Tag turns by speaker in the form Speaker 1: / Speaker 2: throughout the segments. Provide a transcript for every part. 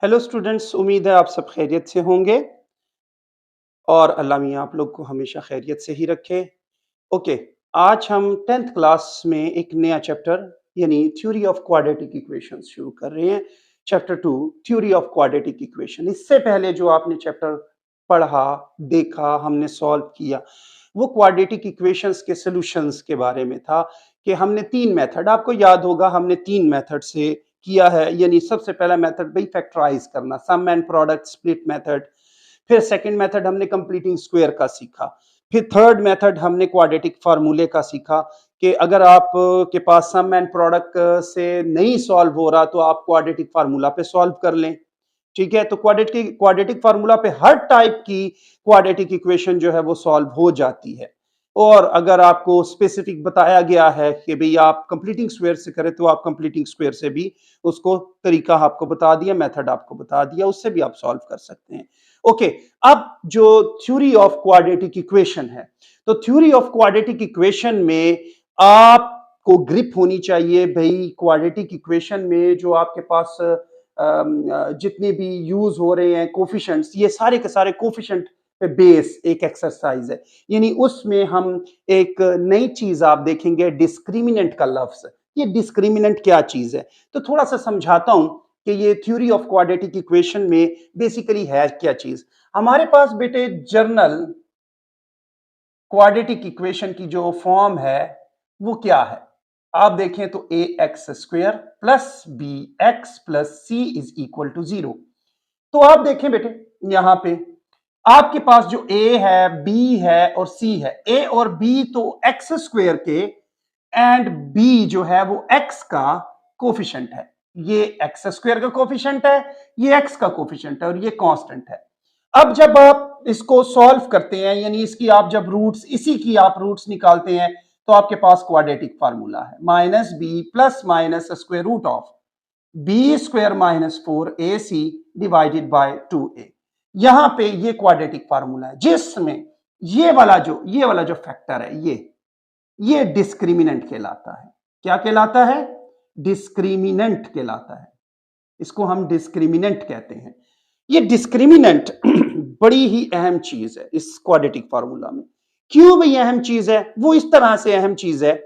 Speaker 1: Hello students, उम्मीद है आप सब खैरियत से होंगे और अल्लाह मियाँ आप लोग को हमेशा खैरियत से ही रखे। ओके, आज हम 10th क्लास में एक नया चैप्टर यानी थ्योरी ऑफ क्वाड्रेटिक इक्वेशंस शुरू कर रहे हैं। Chapter 2 theory of quadratic equation. इससे पहले जो आपने चैप्टर पढ़ा, देखा, हमने सॉल्व किया, वो क्वाड्रेटिक इक्वेशंस के सॉल्यूशंस के बारे में था कि हमने 3 मेथड, आपको याद होगा हमने 3 मेथड से किया है। यानी सबसे पहला मेथड भाई फैक्टराइज करना, सम एंड प्रोडक्ट स्प्लिट मेथड। फिर सेकंड मेथड हमने कंप्लीटिंग स्क्वायर का सीखा। फिर थर्ड मेथड हमने क्वाड्रेटिक फार्मूले का सीखा कि अगर आप के पास सम एंड प्रोडक्ट से नहीं सॉल्व हो रहा तो आप क्वाड्रेटिक फार्मूला पे सॉल्व कर लें। ठीक है, तो क्वाड्रेटिक फार्मूला पे हर टाइप की क्वाड्रेटिक इक्वेशन जो है वो सॉल्व हो जाती है। और अगर आपको स्पेसिफिक बताया गया है कि भाई आप कंप्लीटिंग स्क्वायर से करें तो आप कंप्लीटिंग स्क्वायर से भी उसको तरीका आपको बता दिया, मेथड आपको बता दिया, उससे भी आप सॉल्व कर सकते हैं। ओके, अब जो थ्योरी ऑफ क्वाड्रेटिक इक्वेशन है, तो थ्योरी ऑफ क्वाड्रेटिक इक्वेशन में आपको ग्रिप होनी चाहिए भाई। क्वाड्रेटिक इक्वेशन में जो आपके पास जितने भी यूज हो रहे हैं कोफिशिएंट्स, ये सारे के सारे कोफिशिएंट पे बेस एक एक्सरसाइज है। यानी उसमें हम एक नई चीज आप देखेंगे, डिस्क्रिमिनेंट का लफ्ज। ये डिस्क्रिमिनेंट क्या चीज है, तो थोड़ा सा समझाता हूं कि ये थ्योरी ऑफ क्वाड्रेटिक इक्वेशन में बेसिकली है क्या चीज। हमारे पास बेटे जर्नल क्वाड्रेटिक इक्वेशन की जो फॉर्म है वो क्या है, आप देखें तो a x square plus b x plus c is equal to 0। तो आप देखें बेटे यहां पे आपके पास जो ए है, बी है और सी है। ए और बी तो एक्स स्क्वेयर के एंड बी जो है वो एक्स का कोफिशिएंट है। ये एक्स स्क्वेयर का कोफिशिएंट है, ये एक्स का कोफिशिएंट है और ये कांस्टेंट है। अब जब आप इसको सॉल्व करते हैं, यानी इसकी आप जब रूट्स, इसी की आप रूट्स निकालते हैं, तो आपके पास क्वाड्रेटिक फार्मूला है minus b plus minus square root of b square minus 4ac divided by 2a। यहां पे ये क्वाड्रेटिक फार्मूला है जिसमें ये वाला जो फैक्टर है, ये डिस्क्रिमिनेंट कहलाता है। क्या कहलाता है? डिस्क्रिमिनेंट कहलाता है। इसको हम डिस्क्रिमिनेंट कहते हैं। ये डिस्क्रिमिनेंट बड़ी ही अहम चीज है इस क्वाड्रेटिक फार्मूला में। क्यों भाई अहम चीज है? वो इस तरह से अहम चीज है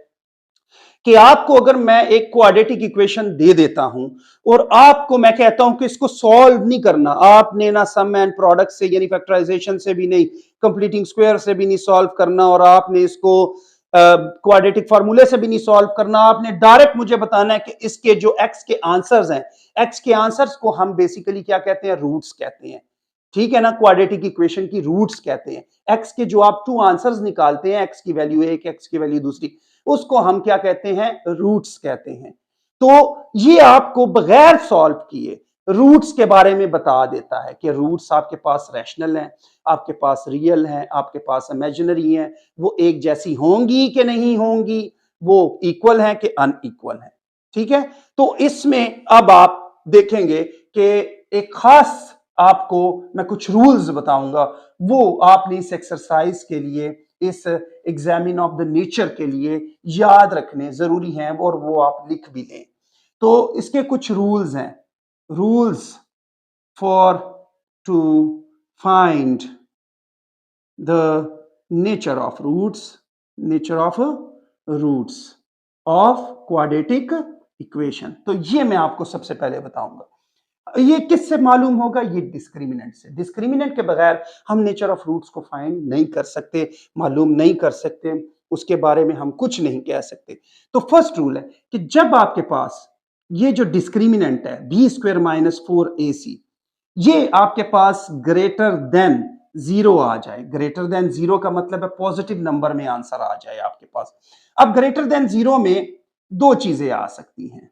Speaker 1: कि आपको अगर मैं एक क्वाड्रेटिक इक्वेशन दे देता हूं और आपको मैं कहता हूं कि इसको सॉल्व नहीं करना, आपने ना सम एंड प्रोडक्ट से यानी फैक्टराइजेशन से भी नहीं, कंप्लीटिंग स्क्वायर से भी नहीं सॉल्व करना और आपने इसको क्वाड्रेटिक फार्मूले से भी नहीं सॉल्व करना, आपने डायरेक्ट मुझे बताना है कि इसके जो एक्स के आंसर्स हैं, एक्स के आंसर्स को हम बेसिकली क्या कहते हैं? रूट्स कहते हैं। ठीक है ना, क्वाड्रेटिक इक्वेशन की रूट्स कहते हैं। एक्स के जो आप 2 आंसर्स निकालते हैं, एक्स की वैल्यू एक, एक्स की वैल्यू दूसरी, उसको हम क्या कहते हैं? रूट्स कहते हैं। तो ये आपको बगैर सॉल्व किए रूट्स के बारे में बता देता है कि रूट्स आपके पास रैशनल हैं, आपके पास रियल हैं, आपके पास इमेजिनरी हैं, वो एक जैसी होंगी कि नहीं होंगी, वो इक्वल हैं कि अनइक्वल हैं। ठीक है, तो इसमें अब आप देखेंगे कि एक खास आपको मैं कुछ रूल्स बताऊंगा, वो आपने इस एक्सरसाइज के लिए, इस एग्जामिन ऑफ द नेचर के लिए याद रखने जरूरी हैं और वो आप लिख भी लें। तो इसके कुछ रूल्स हैं। Rules for to find the nature of roots of quadratic equation. तो ये मैं आपको सबसे पहले बताऊंगा। ये किससे मालूम होगा? ये डिस्क्रिमिनेंट से। डिस्क्रिमिनेंट के बगैर हम नेचर ऑफ रूट्स को फाइंड नहीं कर सकते, मालूम नहीं कर सकते, उसके बारे में हम कुछ नहीं कह सकते। तो फर्स्ट रूल है कि जब आपके पास ये जो डिस्क्रिमिनेंट है बी स्क्वायर माइनस 4ac, ये आपके पास ग्रेटर देन 0 आ जाए। ग्रेटर देन 0 का मतलब है पॉजिटिव नंबर में आंसर आ जाए आपके पास। अब ग्रेटर देन 0 में दो चीजें आ सकती हैं।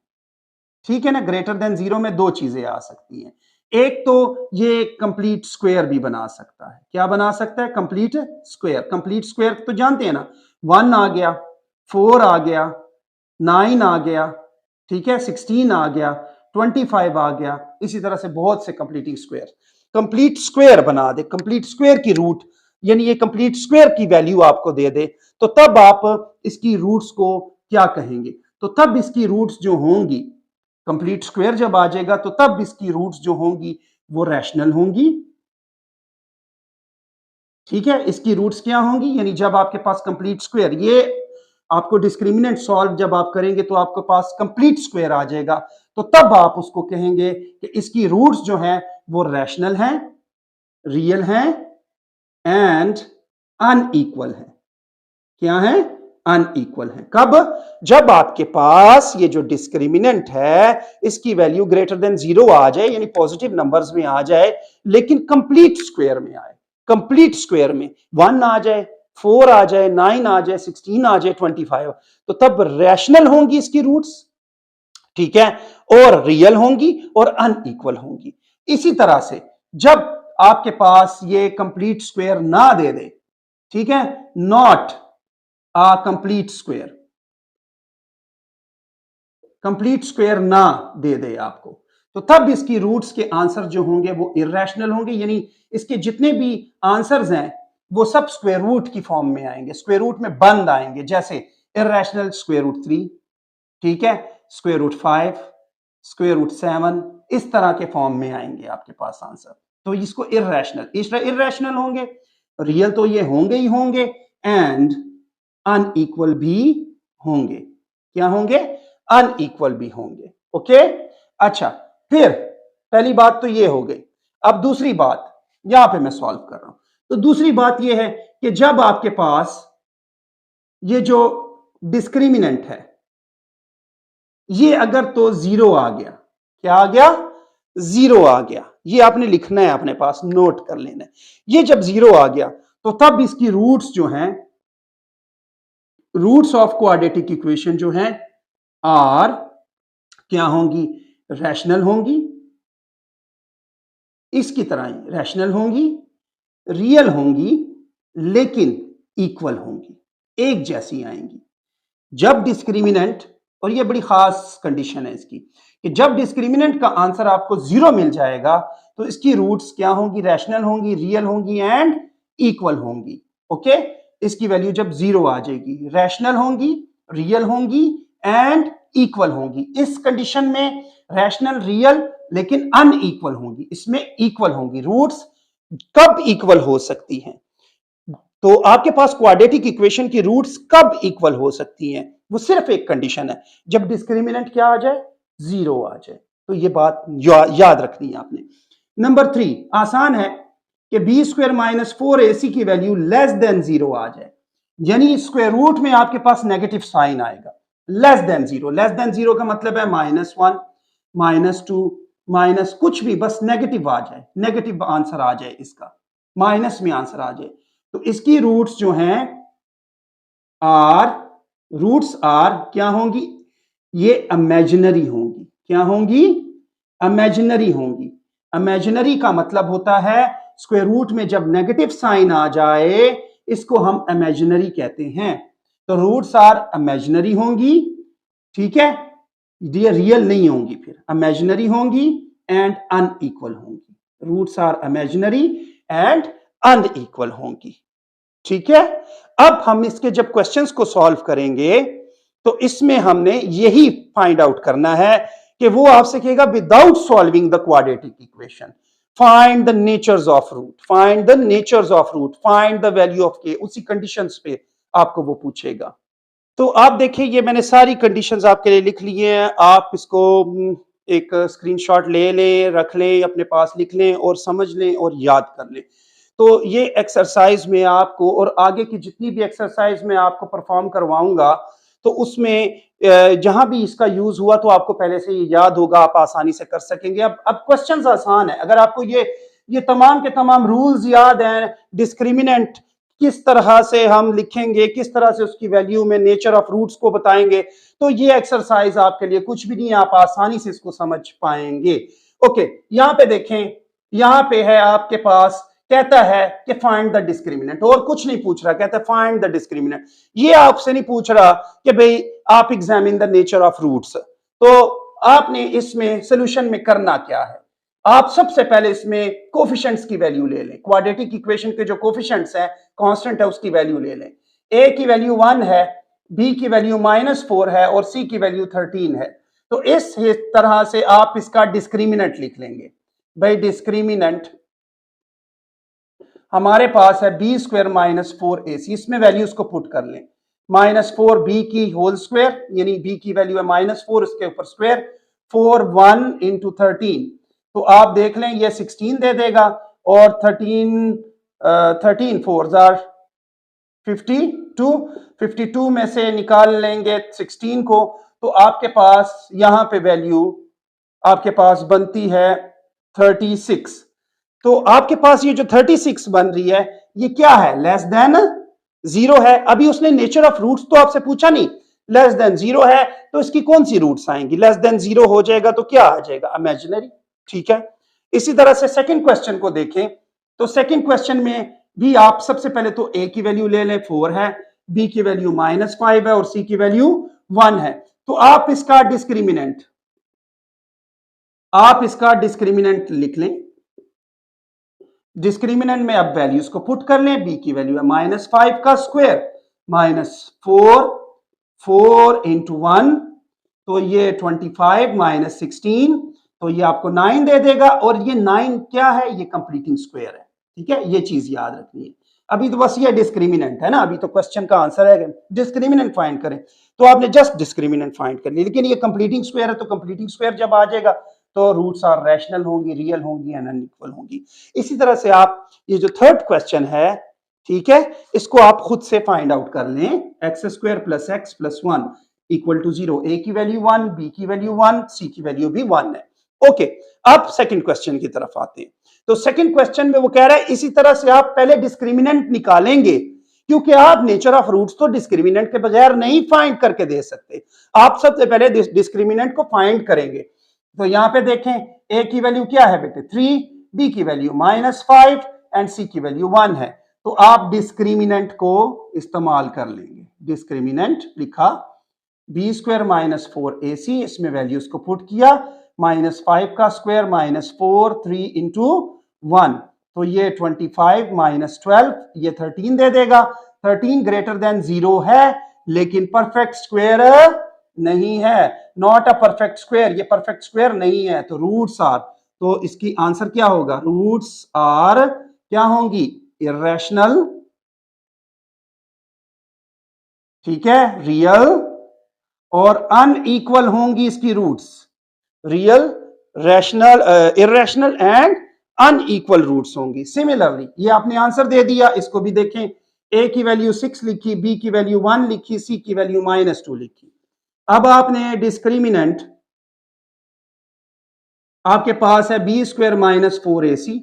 Speaker 1: ठीक है ना, ग्रेटर देन 0 में दो चीजें आ सकती हैं। एक तो ये कंप्लीट स्क्वायर भी बना सकता है। क्या बना सकता है? Complete square. कंप्लीट स्क्वायर तो जानते हैं ना, 1 आ गया, 4 आ गया, 9 आ गया, ठीक है, 16 आ गया, 25 आ गया, इसी तरह से बहुत से कंप्लीटिंग स्क्वायर। कंप्लीट स्क्वायर बना दे, कंप्लीट स्क्वायर की रूट, यानी ये कंप्लीट स्क्वायर की वैल्यू आपको दे दे, तो तब आप इसकी रूट्स को क्या कहेंगे? तो तब इसकी रूट्स जो होंगी कंप्लीट स्क्वायर जब आ जाएगा तो तब इसकी रूट्स जो होंगी वो रैशनल होंगी। ठीक है, इसकी रूट्स क्या होंगी, यानी जब आपके पास कंप्लीट स्क्वायर, ये आपको डिस्क्रिमिनेंट सॉल्व जब आप करेंगे तो आपके पास कंप्लीट स्क्वायर आ जाएगा, तो तब आप उसको कहेंगे कि इसकी रूट्स जो हैं वो रैशनल हैं, रियल हैं एंड अनइक्वल हैं। क्या है, अनइक्वल है। कब, जब आपके पास ये जो डिस्क्रिमिनेंट है इसकी वैल्यू ग्रेटर देन 0 आ जाए, यानी पॉजिटिव नंबर्स में आ जाए, लेकिन कंप्लीट स्क्वायर में आए। कंप्लीट स्क्वायर में 1 आ जाए, 4 आ जाए, 9 आ जाए, 16 आ जाए, 25, तो तब रैशनल होंगी इसकी रूट्स। ठीक है, और रियल होंगी और अनइक्वल होंगी। इसी तरह से जब आपके पास ये कंप्लीट स्क्वायर ना दे दे, ठीक है, not a complete square, complete square ना दे दे आपको, तो तब इसकी रूट्स के आंसर जो होंगे वो इररेशनल होंगे, यानी इसके जितने भी आंसर्स हैं वो सब स्क्वायर रूट की फॉर्म में आएंगे, स्क्वायर रूट में बंद आएंगे, जैसे इररेशनल स्क्वायर रूट 3, ठीक है, स्क्वायर रूट 5, स्क्वायर रूट 7, इस तरह के फॉर्म में आएंगे आपके पास आंसर, तो इसको इररेशनल होंगे। रियल तो ये होंगे ही होंगे एंड अनइक्वल भी होंगे। क्या होंगे, अनइक्वल भी होंगे। ओके, अच्छा, फिर पहली बात तो ये हो गई। अब दूसरी बात यहां पे मैं सॉल्व कर रहा हूं, तो दूसरी बात ये है कि जब आपके पास ये जो डिस्क्रिमिनेंट है ये अगर तो 0 आ गया, क्या आ गया, 0 आ गया, ये आपने लिखना है, अपने पास नोट कर लेना है। ये जब 0 आ गया तो तब इसकी रूट्स जो हैं, रूट्स ऑफ क्वाड्रेटिक इक्वेशन जो हैं आर क्या होंगी, रैशनल होंगी, इसकी तरह ही रैशनल होंगी, रियल होंगी, लेकिन इक्वल होंगी, एक जैसी आएंगी। जब डिस्क्रिमिनेंट, और ये बड़ी खास कंडीशन है इसकी, कि जब डिस्क्रिमिनेंट का आंसर आपको 0 मिल जाएगा तो इसकी रूट्स क्या होंगी, रैशनल होंगी, रियल होंगी एंड इक्वल होंगी। ओके, इसकी वैल्यू जब 0 आ जाएगी, रैशनल होंगी, रियल होंगी एंड इक्वल होंगी। इस कंडीशन में रैशनल, रियल, लेकिन अनइक्वल होंगी, इसमें इक्वल होंगी। रूट्स कब इक्वल हो सकती हैं, तो आपके पास क्वाड्रेटिक इक्वेशन की रूट्स कब इक्वल हो सकती हैं, वो सिर्फ एक कंडीशन है, जब डिस्क्रिमिनेंट क्या आ जाए, 0 आ जाए। तो ये बात याद रखनी है आपने। नंबर 3 आसान है कि बी स्क्वायर माइनस 4ac की वैल्यू लेस देन 0 आ जाए, यानी स्क्वायर रूट में आपके पास नेगेटिव साइन आएगा, लेस देन 0। लेस देन 0 का मतलब है -1, -2, माइनस कुछ भी, बस नेगेटिव आ जाए, नेगेटिव आंसर आ जाए, इसका माइनस में आंसर आ जाए, तो इसकी रूट्स जो हैं आर, रूट्स आर क्या होंगी, ये इमेजिनरी होंगी। क्या होंगी, इमेजिनरी होंगी। इमेजिनरी का मतलब होता है स्क्वायर रूट में जब नेगेटिव साइन आ जाए इसको हम इमेजिनरी कहते हैं, तो रूट्स आर इमेजिनरी होंगी। ठीक है, ये रियल नहीं होंगी, फिर इमेजिनरी होंगी एंड अनइक्वल होंगी। Roots are imaginary and unequal होंगी। ठीक है, अब हम इसके जब क्वेश्चंस को सॉल्व करेंगे तो इसमें हमने यही फाइंड आउट करना है कि वो आपसे कहेगा without solving the quadratic equation find the natures of root, find the natures of root, find the value of k, उसी कंडीशंस पे आपको वो पूछेगा। तो आप देखिए ये मैंने सारी कंडीशंस आपके लिए लिख ली हैं, आप इसको एक स्क्रीनशॉट ले लें, रख लें, अपने पास लिख लें और समझ लें और याद कर लें। तो ये एक्सरसाइज में आपको, और आगे की जितनी भी एक्सरसाइज में आपको परफॉर्म करवाऊंगा तो उसमें जहां भी इसका यूज हुआ तो आपको पहले से ये याद होगा, आप आसानी से कर सकेंगे। अब क्वेश्चंस आसान है, अगर आपको ये तमाम के तमाम रूल्स याद हैं, डिस्क्रिमिनेंट किस तरह से हम लिखेंगे, किस तरह से उसकी वैल्यू में नेचर ऑफ रूट्स को बताएंगे, तो ये एक्सरसाइज आपके लिए कुछ भी नहीं है, आप आसानी से इसको समझ पाएंगे। ओके, यहां पे देखें, यहां पे है आपके पास, कहता है कि फाइंड द डिस्क्रिमिनेंट, और कुछ नहीं पूछ रहा, कहता है फाइंड द डिस्क्रिमिनेंट। ये आपसे नहीं पूछ रहा कि भाई आप examine the nature of roots. तो आपने इसमें सोल्यूशन में करना क्या है, आप सबसे पहले इसमें कोफिशिएंट्स की वैल्यू ले लें, क्वाड्रेटिक इक्वेशन के जो कोफिशिएंट्स हैं, कांस्टेंट है, उसकी वैल्यू ले लें। ए की वैल्यू 1 है, बी की वैल्यू -4 है और सी की वैल्यू 13 है। तो इस तरह से आप इसका डिस्क्रिमिनेंट लिख लेंगे। भाई डिस्क्रिमिनेंट हमारे पास है बी स्क्वायर माइनस 4ac, इसमें वैल्यूज को पुट कर लें। -4b की होल स्क्वायर, यानी b की वैल्यू है -4, इसके ऊपर स्क्वायर 4 1 इंटू 13, तो आप देख लें ये 16 दे देगा, और 13 4 जार 52 में से निकाल लेंगे 16 को, तो आपके पास यहां पे वैल्यू आपके पास बनती है 36। तो आपके पास ये जो 36 बन रही है ये क्या है, लेस देन 0 है। अभी उसने नेचर ऑफ रूट्स तो आपसे पूछा नहीं, लेस देन 0 है तो इसकी कौन सी रूट्स आएंगी, लेस देन 0 हो जाएगा तो क्या आ जाएगा, इमेजिनरी। ठीक है, इसी तरह से सेकंड क्वेश्चन को देखें, तो सेकंड क्वेश्चन में भी आप सबसे पहले तो a की वैल्यू ले लें 4 है, b की वैल्यू -5 है और c की वैल्यू 1 है। तो आप इसका डिस्क्रिमिनेंट लिख लें। डिस्क्रिमिनेंट में अब वैल्यूज को पुट कर लें। b की वैल्यू है -5 का स्क्वायर -4 इंटू 1, तो ये 25 -16, तो ये आपको 9 दे देगा, और ये 9 क्या है, ये कंप्लीटिंग स्क्वायर है। ठीक है, ये चीज याद रखनी है। अभी तो बस ये डिस्क्रिमिनेंट है ना, अभी तो क्वेश्चन का आंसर है डिस्क्रिमिनेंट फाइंड करें, तो आपने जस्ट डिस्क्रिमिनेंट फाइंड कर ली, लेकिन ये कंप्लीटिंग स्क्वायर है, तो कंप्लीटिंग स्क्वायर जब आ जाएगा तो रूट्स आर रैशनल होंगी, रियल होंगी एंड अनइक्वल होंगी। इसी तरह से आप ये जो थर्ड क्वेश्चन है, ठीक है, इसको आप खुद से फाइंड आउट कर लें। x square plus x plus 1 equal to 0, a की वैल्यू 1, b की वैल्यू 1, c की वैल्यू भी 1 है। ओके, अब सेकंड क्वेश्चन की तरफ आते हैं। तो सेकंड क्वेश्चन में वो कह रहा है इसी तरह से आप पहले डिस्क्रिमिनेंट निकालेंगे, क्योंकि आप नेचर ऑफ रूट्स तो डिस्क्रिमिनेंट के बगैर नहीं फाइंड करके दे सकते। आप सबसे पहले डिस्क्रिमिनेंट को फाइंड करेंगे। तो यहां पे देखें, a की वैल्यू क्या है बेटे 3, b की वैल्यू -5 एंड c की वैल्यू 1 है। तो आप डिस्क्रिमिनेंट को इस्तेमाल कर लेंगे। डिस्क्रिमिनेंट लिखा b स्क्वायर -4ac, इसमें वैल्यूज को पुट किया, -5 का स्क्वायर -4 3 इंटू 1, तो ये 25 -12, ये 13 दे देगा। 13 ग्रेटर देन 0 है, लेकिन परफेक्ट स्क्वायर नहीं है, नॉट अ परफेक्ट स्क्वायर, ये परफेक्ट स्क्वायर नहीं है। तो रूट्स आर, तो इसकी आंसर क्या होगा, रूट्स आर क्या होंगी, इर्रेशनल, ठीक है, रियल और अनइक्वल होंगी इसकी roots, real, rational, irrational and unequal roots होंगी। सिमिलरली ये आपने आंसर दे दिया, इसको भी देखें, a की वैल्यू 6 लिखी, b की वैल्यू 1 लिखी, c की वैल्यू -2 लिखी। अब आपने डिस्क्रिमिनेंट, आपके पास है b स्क्वायर -4ac,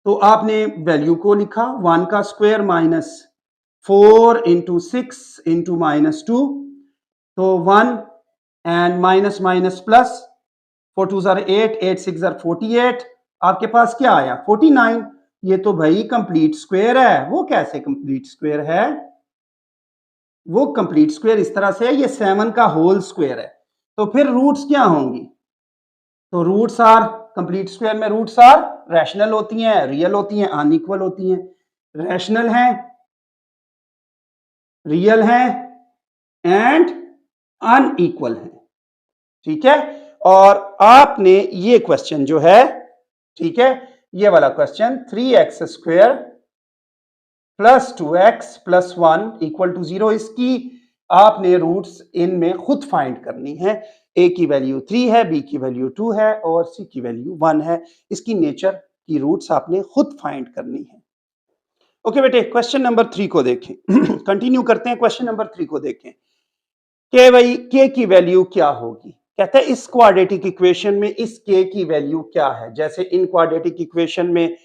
Speaker 1: तो आपने वैल्यू को लिखा 1 का स्क्वायर -4 इंटू 6 इंटू -2, तो 1 and minus minus plus, 4 2 jar 8, 8 6 jar 48, आपके पास क्या आया 49। ये तो भाई कंप्लीट स्क्वायर है। वो कैसे कंप्लीट स्क्वायर है, वो कंप्लीट स्क्वायर इस तरह से है, ये 7 का होल स्क्वायर है। तो फिर रूट्स क्या होंगी, तो रूट्स आर, कंप्लीट स्क्वायर में रूट्स आर रैशनल होती हैं, रियल होती हैं, अनइक्वल होती हैं। रैशनल है, रियल है एंड अनइक्वल है। ठीक है, और आपने ये क्वेश्चन जो है, ठीक है, ये वाला question 3x square plus 2x plus 1 equal to 0, इसकी आपने रूट्स इनमें खुद फाइंड करनी है। a की वैल्यू 3 है, b की वैल्यू 2 है और c की वैल्यू 1 है। इसकी नेचर की रूट्स आपने खुद फाइंड करनी है। ओके बेटे, क्वेश्चन नंबर 3 को देखें। कंटिन्यू करते हैं, क्वेश्चन नंबर 3 को देखें कि भाई k की वैल्यू क्या होगी। कहते हैं इस क्वाड्रेटिक इक्वेशन में इस k की वैल्यू क्या है। जैसे इन क्वाड्रेटिक इक्वेशन में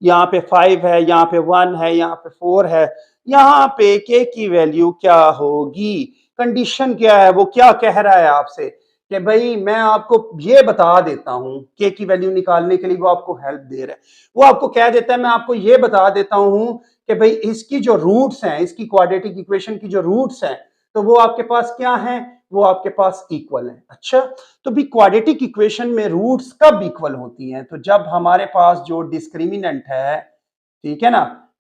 Speaker 1: यहाँ पे 5 है, यहाँ पे 1 है, यहाँ पे 4 है, यहाँ पे k की वैल्यू क्या होगी। कंडीशन क्या है, वो क्या कह रहा है आपसे कि भाई मैं आपको ये बता देता हूं, k की वैल्यू निकालने के लिए वो आपको हेल्प दे रहा है। वो आपको कह देता है मैं आपको ये बता देता हूं कि भाई इसकी जो रूट्स हैं, इसकी क्वाड्रेटिक इक्वेशन की जो रूट्स हैं, तो वो आपके पास क्या है, वो आपके पास इक्वल है। अच्छा, तो भी क्वाड्रेटिक इक्वेशन में रूट्स कब इक्वल होती हैं, तो जब हमारे पास जो डिस्क्रिमिनेंट है, ठीक है ना,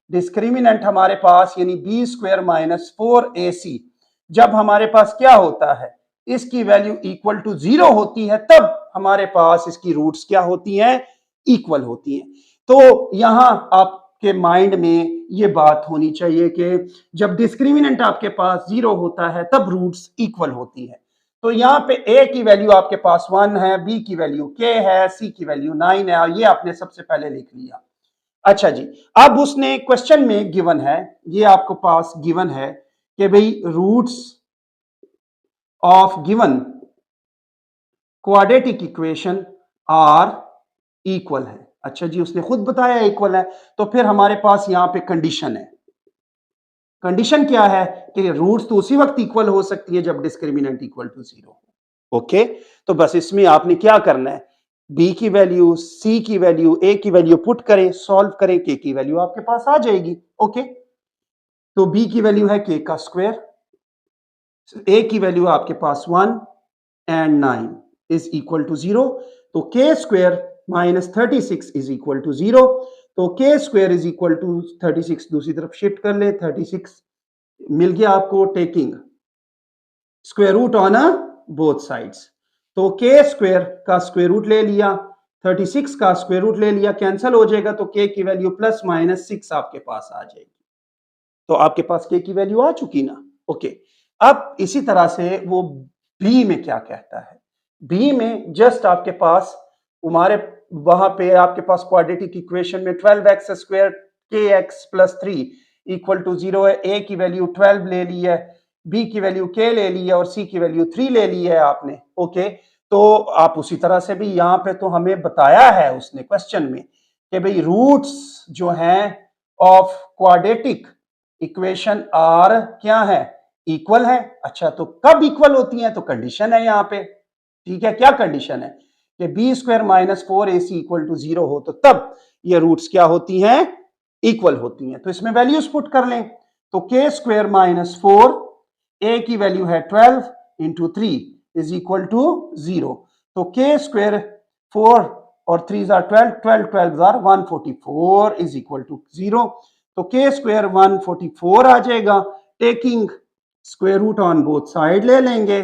Speaker 1: डिस्क्रिमिनेंट हमारे पास यानी b स्क्वायर -4ac, जब हमारे पास क्या होता है, इसकी वैल्यू इक्वल टू 0 होती है, तब हमारे पास इसकी रूट्स क्या होती हैं, इक्वल होती हैं। तो यहां आपके माइंड में ये बात होनी चाहिए कि जब डिस्क्रिमिनेंट आपके पास 0 होता है तब रूट्स इक्वल होती है। तो यहाँ पे a की वैल्यू आपके पास 1 है, b की वैल्यू k है, c की वैल्यू 9 है, और ये आपने सबसे पहले लिख लिया। अच्छा जी, अब उसने क्वेश्चन में गिवन है, ये आपको पास गिवन है कि भाई roots of given quadratic equation are equal है। अच्छा जी, उसने खुद बताया इक्वल है, तो फिर हमारे पास यहां पे कंडीशन है। कंडीशन क्या है कि रूट्स तो उसी वक्त इक्वल हो सकती है जब डिस्क्रिमिनेंट इक्वल टू 0 हो। ओके, तो बस इसमें आपने क्या करना है, b की वैल्यू, c की वैल्यू, a की वैल्यू पुट करें, सॉल्व करें, k की वैल्यू आपके पास आ जाएगी। ओके, तो b की वैल्यू है k का स्क्वायर, a की वैल्यू आपके पास 1 एंड 9 इज इक्वल टू 0। तो k square minus 36 is equal to 0। तो k square is equal to 36 दूसरी तरफ शिफ्ट कर ले, 36 मिल गया आपको, taking square root on both sides. तो k स्क्वायर का स्क्वायर रूट ले लिया, 36 का स्क्वायर रूट ले लिया, कैंसिल हो जाएगा, तो k की वैल्यू प्लस माइनस 6 आपके पास आ जाएगी। तो आपके पास k की वैल्यू आ चुकी ना। ओके, अब इसी तरह से वो b में क्या कहता है, b में जस्ट आपके पास हमारे वहां पे आपके पास क्वाड्रेटिक इक्वेशन में 12x square kx plus 3 equal to 0 है। a की वैल्यू 12 ले ली है, b की वैल्यू k ले ली है और c की वैल्यू 3 ले ली है आपने। ओके, तो आप उसी तरह से भी यहाँ पे तो हमें बताया है उसने क्वेश्चन में कि भाई रूट्स जो हैं ऑफ क्वाड्रेटिक इक्वेशन आर क्या है, इक्वल है। अच्छा, तो कब इक्वल होती हैं, तो कंडीशन है यहाँ पे। ठीक है, क्या कंडीशन है कि b square minus 4ac equal to 0 हो, तो तब ये रूट्स क्या होती हैं, इक्वल होती हैं। तो इसमें वैल्यूज पुट कर लें, तो के स्क्वायर माइनस 4, ए की वैल्यू है 12 इंटू 3 इज इक्वल टू 0। तो के स्क्वायर 4 और 3 are 12, 12 12 are 144 is equal to 0। तो के स्क्वायर 144 आ जाएगा, taking square root on both side ले लेंगे,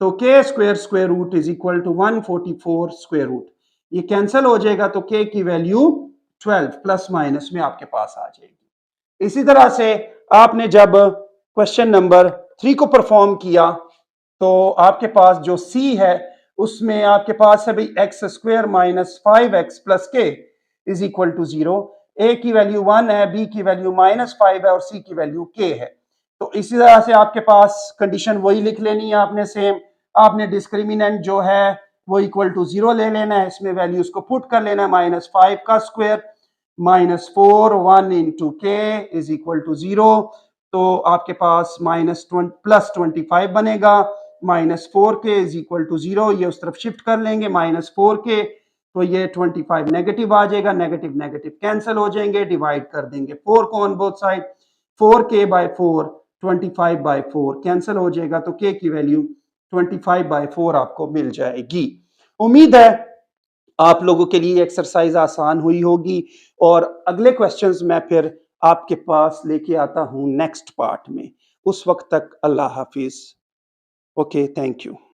Speaker 1: तो k square square root is equal to 144 square root, ये कैंसिल हो जाएगा, तो के की वैल्यू 12 प्लस माइनस में आपके पास आ जाएगी। इसी तरह से आपने जब क्वेश्चन नंबर 3 को परफॉर्म किया तो आपके पास जो सी है उसमें आपके पास है भाई x square minus 5x plus के इज इक्वल टू 0। ए की वैल्यू 1 है, बी की वैल्यू -5 है और सी की वैल्यू k है। तो इसी तरह से आपके पास कंडीशन वही लिख लेनी है आपने सेम। आपने डिस्क्रिमिनेंट जो है वो इक्वल टू 0 ले लेना है, इसमें वैल्यूज को पुट कर लेना है, -5 का स्क्वायर -4 1 इंटू के इज इक्वल टू 0। तो आपके पास प्लस 25 बनेगा, -4k इज इक्वल टू 0, ये उस तरफ शिफ्ट कर लेंगे -4k, तो ये 25 नेगेटिव आ जाएगा, नेगेटिव नेगेटिव कैंसिल हो जाएंगे, डिवाइड कर देंगे 4 को on both side, 4k by 4 25 by 4 cancel हो जाएगा, तो k की वैल्यू 25 बाय 4 आपको मिल जाएगी। उम्मीद है आप लोगों के लिए एक्सरसाइज आसान हुई होगी और अगले क्वेश्चंस मैं फिर आपके पास लेके आता हूं नेक्स्ट पार्ट में। उस वक्त तक अल्लाह हाफिज। Okay, thank you.